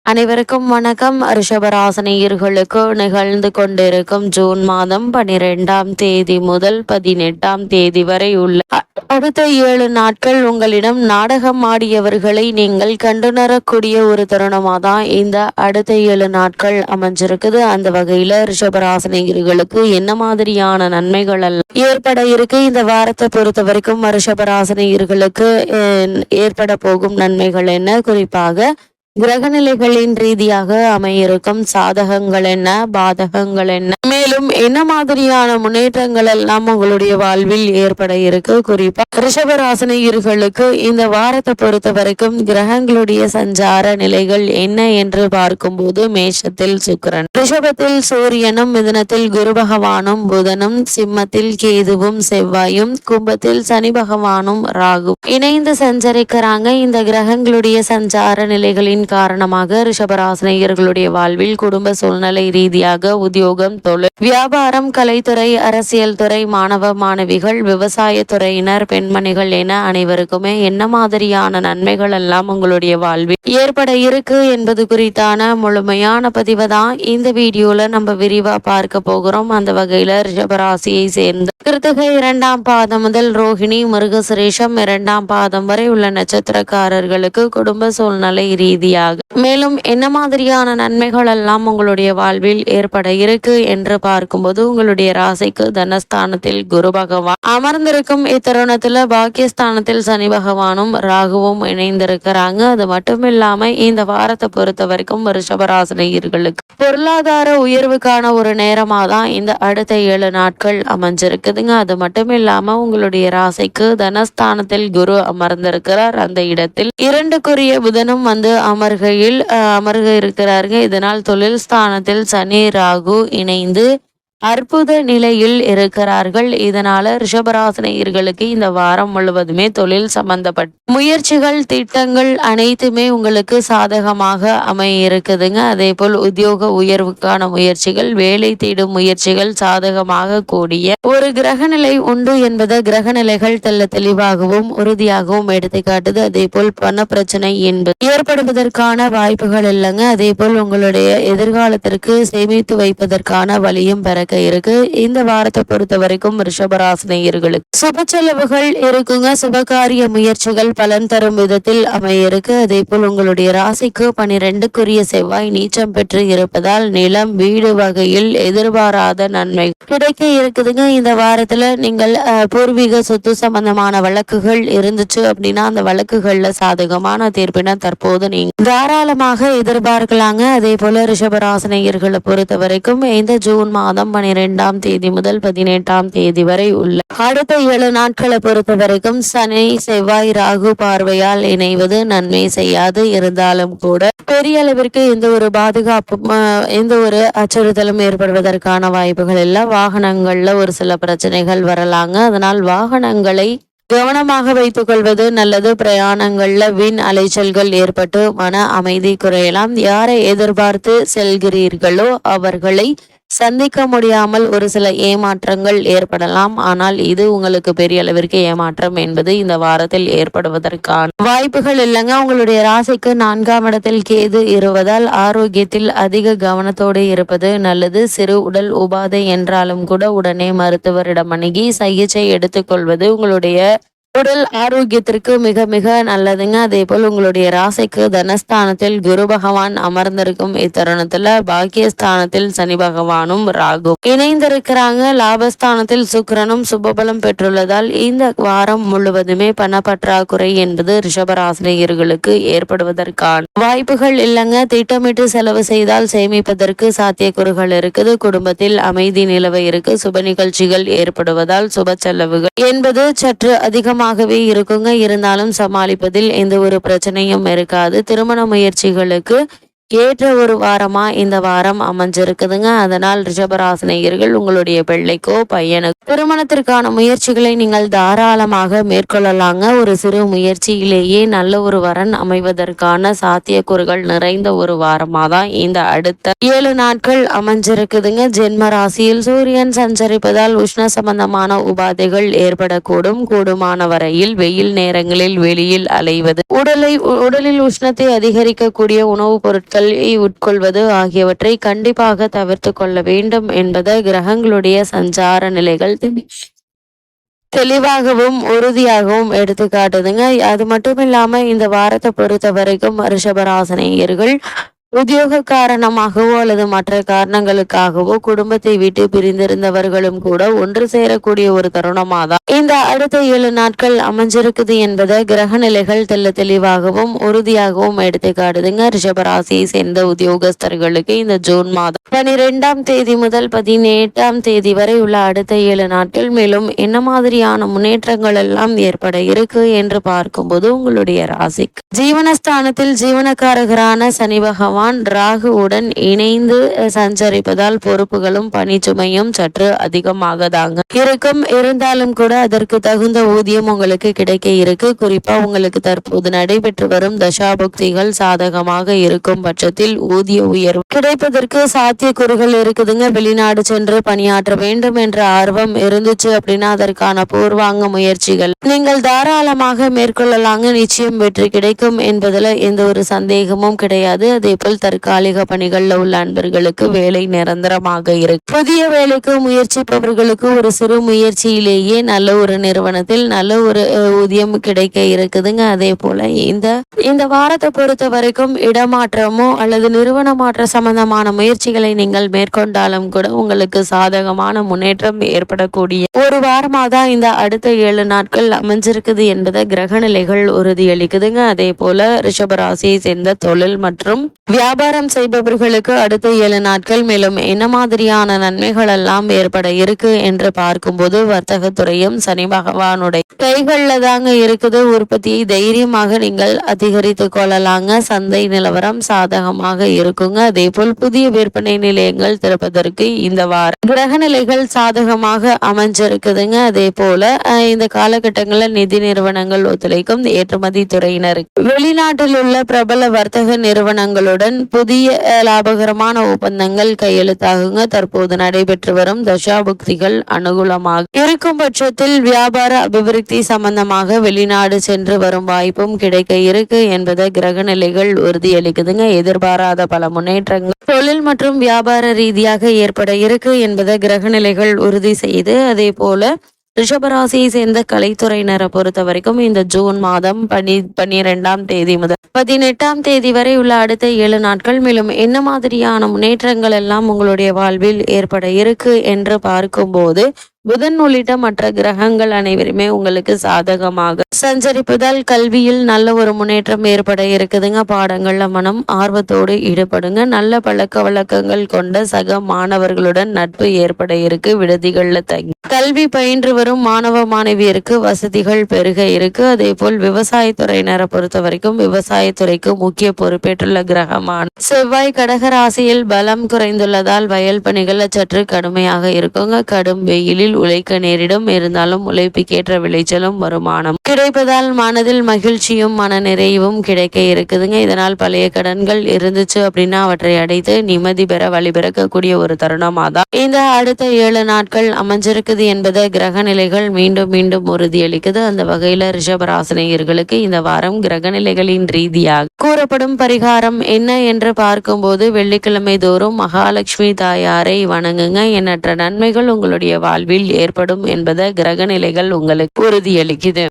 அனைவருக்கும் வணக்கம். ரிஷபராசினியர்களுக்கு நிகழ்ந்து கொண்டிருக்கும் ஜூன் மாதம் 12ஆம் தேதி முதல் 18ஆம் தேதி வரை உள்ள அடுத்த 7 நாட்கள் உங்களிடம் நாடகம் ஆடியவர்களை நீங்கள் கண்டுணரக்கூடிய ஒரு தருணமாக தான் இந்த அடுத்த 7 நாட்கள் அமைஞ்சிருக்குது. அந்த வகையில ரிஷபராசினியர்களுக்கு என்ன மாதிரியான நன்மைகள் எல்லாம் ஏற்பட இருக்கு இந்த வாரத்தை பொறுத்த வரைக்கும் ரிஷபராசினியர்களுக்கு ஏற்பட போகும் நன்மைகள் என்ன, குறிப்பாக கிரகநிலைகளின் ரீதியாக அமையிருக்கும் சாதகங்கள் என்ன, பாதகங்கள் என்ன, மேலும் என்ன மாதிரியான முன்னேற்றங்கள் எல்லாம் உங்களுடைய வாழ்வில் ஏற்பட இருக்கு. குறிப்பா ரிஷபராசினியர்களுக்கு இந்த வாரத்தை பொறுத்த வரைக்கும் கிரகங்களுடைய சஞ்சார நிலைகள் என்ன என்று பார்க்கும்போது, மேஷத்தில் சுக்கிரன், ரிஷபத்தில் சூரியனும், மிதுனத்தில் குரு பகவானும், புதனும், சிம்மத்தில் கேதுவும் செவ்வாயும், கும்பத்தில் சனி பகவானும் ராகு இணைந்து சஞ்சரிக்கிறாங்க. இந்த கிரகங்களுடைய சஞ்சார நிலைகளின் காரணமாக ரிஷபராசினியர்களுடைய வாழ்வில் குடும்ப சூழ்நிலை ரீதியாக உத்தியோகம், தொழில், வியாபாரம், கலைத்துறை, அரசியல் துறை, மாணவ மாணவிகள், விவசாய துறையினர், பெண்மணிகள் என அனைவருக்குமே என்ன மாதிரியான நன்மைகள் எல்லாம் உங்களுடைய வாழ்வில் ஏற்பட இருக்கு என்பது குறித்தான முழுமையான பதிவை தான் இந்த வீடியோல நம்ம விரிவா பார்க்க போகிறோம். அந்த வகையில ரிஷபராசியை சேர்ந்த கிருத்திகை 2ஆம் பாதம் முதல் ரோஹிணி, மிருகசிரேஷம் 2ஆம் பாதம் வரை உள்ள நட்சத்திரக்காரர்களுக்கு குடும்ப சூழ்நிலை ரீதியாக மேலும் என்ன மாதிரியான நன்மைகள் எல்லாம் உங்களுடைய வாழ்வில் ஏற்பட இருக்கு என்று பார்க்கும்போது, உங்களுடைய ராசிக்கு தனஸ்தானத்தில் குரு பகவான் அமர்ந்திருக்கும் இத்தருணத்துல பாக்கியஸ்தானத்தில் சனி பகவானும் ராகுவும் இணைந்திருக்கிறாங்க. அது மட்டும் இல்லாம இந்த வாரத்தை பொறுத்த வரைக்கும் ரிஷபராசினியர்களுக்கு பொருளாதார உயர்வுக்கான ஒரு நேரமா தான் இந்த அடுத்த 7 நாட்கள் அமைஞ்சிருக்குதுங்க. அது மட்டும் இல்லாம உங்களுடைய ராசிக்கு தனஸ்தானத்தில் குரு அமர்ந்திருக்கிறார். அந்த இடத்தில் 2க்குரிய புதனும் அமர்க இருக்கிறாருங்க. இதனால் தொழில் ஸ்தானத்தில் சனி ராகு இணைந்து அற்புத நிலையில் இருக்கிறார்கள். இதனால ரிஷபராசினியர்களுக்கு இந்த வாரம் முழுவதுமே தொழில் சம்பந்தப்பட்ட முயற்சிகள், திட்டங்கள் அனைத்துமே உங்களுக்கு சாதகமாக அமைய இருக்குதுங்க. அதே போல் உத்தியோக உயர்வுக்கான முயற்சிகள், வேலை தேடும் முயற்சிகள் சாதகமாக கூடிய ஒரு கிரகநிலை உண்டு என்பதை கிரகநிலைகள் தெல்ல தெளிவாகவும் உறுதியாகவும் எடுத்துக்காட்டுது. அதே போல் பண பிரச்சனை என்பது ஏற்படுவதற்கான வாய்ப்புகள் இல்லைங்க. அதே போல் உங்களுடைய எதிர்காலத்திற்கு சேமித்து வைப்பதற்கான வழியும் பெற இருக்கு. இந்த வாரத்தை பொறுத்த வரைக்கும் ரிஷபராசினியர்களுக்கு சுப செலவுகள் இருக்குங்க. சுபகாரிய முயற்சிகள் பலன் தரும் விதத்தில் அமைய இருக்கு. அதே போல் உங்களுடைய ராசிக்கு 12க்குரிய செவ்வாய் நீச்சம் பெற்று இருப்பதால் நிலம், வீடு வகையில் எதிர்பாராத நன்மை கிடைக்க இருக்குதுங்க. இந்த வாரத்துல நீங்கள் பூர்வீக சொத்து சம்பந்தமான வழக்குகள் இருந்துச்சு அப்படின்னா அந்த வழக்குகள்ல சாதகமான தீர்ப்பினை தற்போது நீங்க தாராளமாக எதிர்பார்க்கலாங்க. அதே போல ரிஷபராசினியர்களை பொறுத்த வரைக்கும் இந்த ஜூன் மாதம் 12ஆம் தேதி முதல் 18ஆம் தேதி வரை உள்ள அடுத்த 7 நாட்களை பொறுத்த வரைக்கும் சனி, செவ்வாய், ராகு பார்வையால் இணைவது நன்மை செய்யாது. இருந்தாலும் கூட பெரிய அளவிற்கு எந்த ஒரு பாதுகாப்பும் எந்த ஒரு அச்சுறுத்தலும் ஏற்படுவதற்கான வாய்ப்புகள் இல்லை. வாகனங்கள்ல ஒரு சில பிரச்சனைகள் வரலாங்க. அதனால் வாகனங்களை கவனமாக வைத்துக் கொள்வது நல்லது. பிரயாணங்கள்ல வீண் அலைச்சல்கள் ஏற்பட்டு மன அமைதி குறையலாம். யாரை எதிர்பார்த்து செல்கிறீர்களோ அவர்களை சந்திக்க முடியாமல் ஒரு சில ஏமாற்றங்கள் ஏற்படலாம். ஆனால் இது உங்களுக்கு பெரிய அளவிற்கு ஏமாற்றம் என்பது இந்த வாரத்தில் ஏற்படுவதற்கான வாய்ப்புகள் இல்லைங்க. உங்களுடைய ராசிக்கு 4ஆம் இடத்தில் கேது இருப்பதால் ஆரோக்கியத்தில் அதிக கவனத்தோடு இருப்பது நல்லது. சிறு உடல் உபாதை என்றாலும் கூட உடனே மருத்துவரிடம் அணுகி சிகிச்சை எடுத்துக்கொள்வது உங்களுடைய உடல் ஆரோக்கியத்திற்கு மிக மிக நல்லதுங்க. அதே போல் உங்களுடைய ராசிக்கு தனஸ்தானத்தில் குரு பகவான் அமர்ந்திருக்கும் இத்தருணத்துல பாக்கியஸ்தானத்தில் சனி பகவானும் ராகு இணைந்திருக்கிறாங்க. லாபஸ்தானத்தில் சுக்கிரனும் சுபபலம் பெற்றுள்ளதால் இந்த வாரம் முழுவதுமே பணப்பற்றாக்குறை என்பது ரிஷபராசினியர்களுக்கு ஏற்படுவதற்கான வாய்ப்புகள் இல்லைங்க. திட்டமிட்டு செலவு செய்தால் சேமிப்பதற்கு சாத்தியக்கூறுகள் இருக்குது. குடும்பத்தில் அமைதி நிலவ இருக்கு. சுப நிகழ்ச்சிகள் ஏற்படுவதால் சுப செலவுகள் என்பது சற்று அதிகமாக இருக்குங்க. இருந்தாலும் சமாளிப்பதில் எந்த ஒரு பிரச்சனையும் இருக்காது. திருமண முயற்சிகளுக்கு ஏற்ற ஒரு வாரமா இந்த வாரம் அமைஞ்சிருக்குதுங்க. அதனால் ரிஷபராசினியர்கள் உங்களுடைய பிள்ளைக்கோ பையனுக்கோ திருமணத்திற்கான முயற்சிகளை நீங்கள் தாராளமாக மேற்கொள்ளலாங்க. ஒரு சிறு முயற்சியிலேயே நல்ல ஒரு வரன் அமைவதற்கான சாத்தியக்கூறுகள் நிறைந்த ஒரு வாரமா தான் இந்த அடுத்த 7 நாட்கள் அமைஞ்சிருக்குதுங்க. ஜென்ம ராசியில் சூரியன் சஞ்சரிப்பதால் உஷ்ண சம்பந்தமான உபாதைகள் ஏற்படக்கூடும். கூடுமான வரையில் வெயில் நேரங்களில் வெளியில் அலைவது உடலில் உஷ்ணத்தை அதிகரிக்கக்கூடிய உணவுப் பொருட்கள் பொருட்களை உட்கொள்வது ஆகியவற்றை கண்டிப்பாக தவிர்த்து கொள்ள வேண்டும் என்பதை கிரகங்களுடைய சஞ்சார நிலைகள் தெளிவாகவும் உறுதியாகவும் எடுத்து காட்டுதுங்க. அது மட்டும் இல்லாம இந்த வாரத்தை பொறுத்த வரைக்கும் ரிஷபராசினியர்கள் உத்தியோக காரணமாகவோ அல்லது மற்ற காரணங்களுக்காகவோ குடும்பத்தை விட்டு பிரிந்திருந்தவர்களும் கூட ஒன்று சேரக்கூடிய ஒரு தருணமாக தான் இந்த அடுத்த 7 நாட்கள் அமைஞ்சிருக்குது என்பதை கிரக நிலைகள் தெளிவாகவும் உறுதியாகவும் எடுத்து காட்டுதுங்க. ரிஷபராசியை சேர்ந்த உத்தியோகஸ்தர்களுக்கு இந்த ஜூன் மாதம் 12ஆம் தேதி முதல் 18ஆம் தேதி வரை உள்ள அடுத்த 7 நாட்கள் மேலும் என்ன மாதிரியான முன்னேற்றங்கள் எல்லாம் ஏற்பட இருக்கு என்று பார்க்கும்போது உங்களுடைய ராசிக்கு ஜீவனஸ்தானத்தில் ஜீவனக்காரகரான சனி பகவான் ராகுவுடன் இணைந்து சஞ்சரிப்பதால் பொறுப்புகளும் பணிச்சுமையும் சற்று அதிகமாக தாங்க இருக்கும். இருந்தாலும் கூட அதற்கு தகுந்த ஊதியம் உங்களுக்கு கிடைக்க இருக்கு. குறிப்பா உங்களுக்கு தற்போது நடைபெற்று வரும் தசாபுக்திகள் சாதகமாக இருக்கும் பட்சத்தில் ஊதிய உயர்வு கிடைப்பதற்கு சாத்தியக்கூறுகள் இருக்குதுங்க. வெளிநாடு சென்று பணியாற்ற வேண்டும் என்ற ஆர்வம் இருந்துச்சு அப்படின்னா அதற்கான பூர்வாங்க முயற்சிகள் நீங்கள் தாராளமாக மேற்கொள்ளலாங்க. நிச்சயம் வெற்றி கிடைக்கும் என்பதுல எந்த ஒரு சந்தேகமும் கிடையாது. அதே போல் தற்காலிக பணிகள்ல உள்ள அன்பர்களுக்கு வேலை நிரந்தரமாக இருக்கு. புதிய வேலைக்கு முயற்சிப்பவர்களுக்கு ஒரு சிறு முயற்சியிலேயே நல்ல ஒரு நிறுவனத்தில் நல்ல ஒரு ஊதியம் கிடைக்க இருக்குதுங்க. அதே போல இந்த வாரத்தை பொறுத்த வரைக்கும் இடமாற்றமோ அல்லது நிறுவன மாற்ற சம்பந்தமான முயற்சிகளை நீங்கள் மேற்கொண்டாலும் கூட உங்களுக்கு சாதகமான முன்னேற்றம் ஏற்படக்கூடிய ஒரு வாரமாக தான் இந்த அடுத்த 7 நாட்கள் அமைஞ்சிருக்குது என்பதை கிரக நிலைகள் உறுதியளிக்குதுங்க. அதே போல ரிஷபராசியை சேர்ந்த தொழில் மற்றும் வியாபாரம் செய்பவர்களுக்கு அடுத்த 7 நாட்கள் மேலும் என்ன மாதிரியான நன்மைகள் எல்லாம் ஏற்பட இருக்கு என்று பார்க்கும்போது வர்த்தகத்துறையும் சனி பகவானுடைய கைகள்ல தாங்க இருக்குது. உற்பத்தியை தைரியமாக நீங்கள் அதிகரித்து கொள்ளலாங்க. சந்தை நிலவரம் சாதகமாக இருக்குங்க. அதே போல் புதிய விற்பனை நிலையங்கள் திறப்பதற்கு இந்த வாரம் கிரக நிலைகள் சாதகமாக அமைஞ்சிருக்குதுங்க. அதே போல இந்த காலகட்டங்களில் நிதி நிறுவனங்கள் ஒத்துழைக்கும். ஏற்றுமதி துறையினருக்கு வெளிநாட்டில் உள்ள பிரபல வர்த்தக நிறுவனங்களுடன் புதிய லாபகரமான ஒப்பந்தங்கள் கையெழுத்தாகுங்க. தற்போது நடைபெற்று வரும் தசாபுக்திகள் அனுகூலமாக இருக்கும் பட்சத்தில் வியாபார அபிவிருத்தி சம்பந்தமாக வெளிநாடு சென்று வரும் வாய்ப்பும் கிடைக்க இருக்கு என்பதை கிரக நிலைகள் உறுதியளிக்குதுங்க. எதிர்பாராத பல முன்னேற்றங்கள் தொழில் மற்றும் வியாபார ரீதியாக ஏற்பட இருக்கு என்பதை கிரக நிலைகள் உறுதி செய்து அதே போல ரிஷபராசியை சேர்ந்த கலைத்துறையினரை பொறுத்த வரைக்கும் இந்த ஜூன் மாதம் 12ஆம் தேதி முதல் 18ஆம் தேதி வரை உள்ள அடுத்த 7 நாட்கள் மேலும் என்ன மாதிரியான முன்னேற்றங்கள் எல்லாம் உங்களுடைய வாழ்வில் ஏற்பட இருக்கு என்று பார்க்கும்போது புதன் உள்ளிட்ட மற்ற கிரகங்கள் அனைவருமே உங்களுக்கு சாதகமாக சஞ்சரிப்பதால் கல்வியில் நல்ல ஒரு முன்னேற்றம் ஏற்பட இருக்குதுங்க. பாடங்கள்ல மனம் ஆர்வத்தோடு ஈடுபடுங்க. நல்ல பழக்க வழக்கங்கள் கொண்ட சக மாணவர்களுடன் நட்பு ஏற்பட இருக்கு. விடுதிகள்ல தங்கி கல்வி பயின்று வரும் மாணவ மாணவியருக்கு வசதிகள் பெருக இருக்கு. அதே போல் விவசாயத்துறையினரை பொறுத்த வரைக்கும் விவசாயத்துறைக்கு முக்கிய பொறுப்பேற்றுள்ள கிரகமான செவ்வாய் கடகராசியில் பலம் குறைந்துள்ளதால் வயல் பணிகள் சற்று கடுமையாக இருக்குங்க. கடும் வெயிலில் உழைக்க நேரிடும். இருந்தாலும் உழைப்புக்கேற்ற விளைச்சலும் வருமானம் கிடைப்பதால் மனதில் மகிழ்ச்சியும் மன நிறைவும் கிடைக்க இருக்குதுங்க. இதனால் பழைய கடன்கள் இருந்துச்சு அப்படின்னா அவற்றை அடைத்து நிம்மதி பெற வழிபிறக்கக்கூடிய ஒரு தருணமாக தான் இந்த அடுத்த 7 நாட்கள் அமைஞ்சிருக்குது என்பதை கிரக நிலைகள் மீண்டும் மீண்டும் உறுதியளிக்குது. அந்த வகையில ரிஷபராசினியர்களுக்கு இந்த வாரம் கிரக நிலைகளின் ரீதியாக கூறப்படும் பரிகாரம் என்ன என்று பார்க்கும்போது வெள்ளிக்கிழமை தோறும் மகாலட்சுமி தாயாரை வணங்குங்க. எண்ணற்ற நன்மைகள் உங்களுடைய வாழ்வில் ஏற்படும் என்பதை கிரக நிலைகள் உங்களுக்கு உறுதியளிக்குது.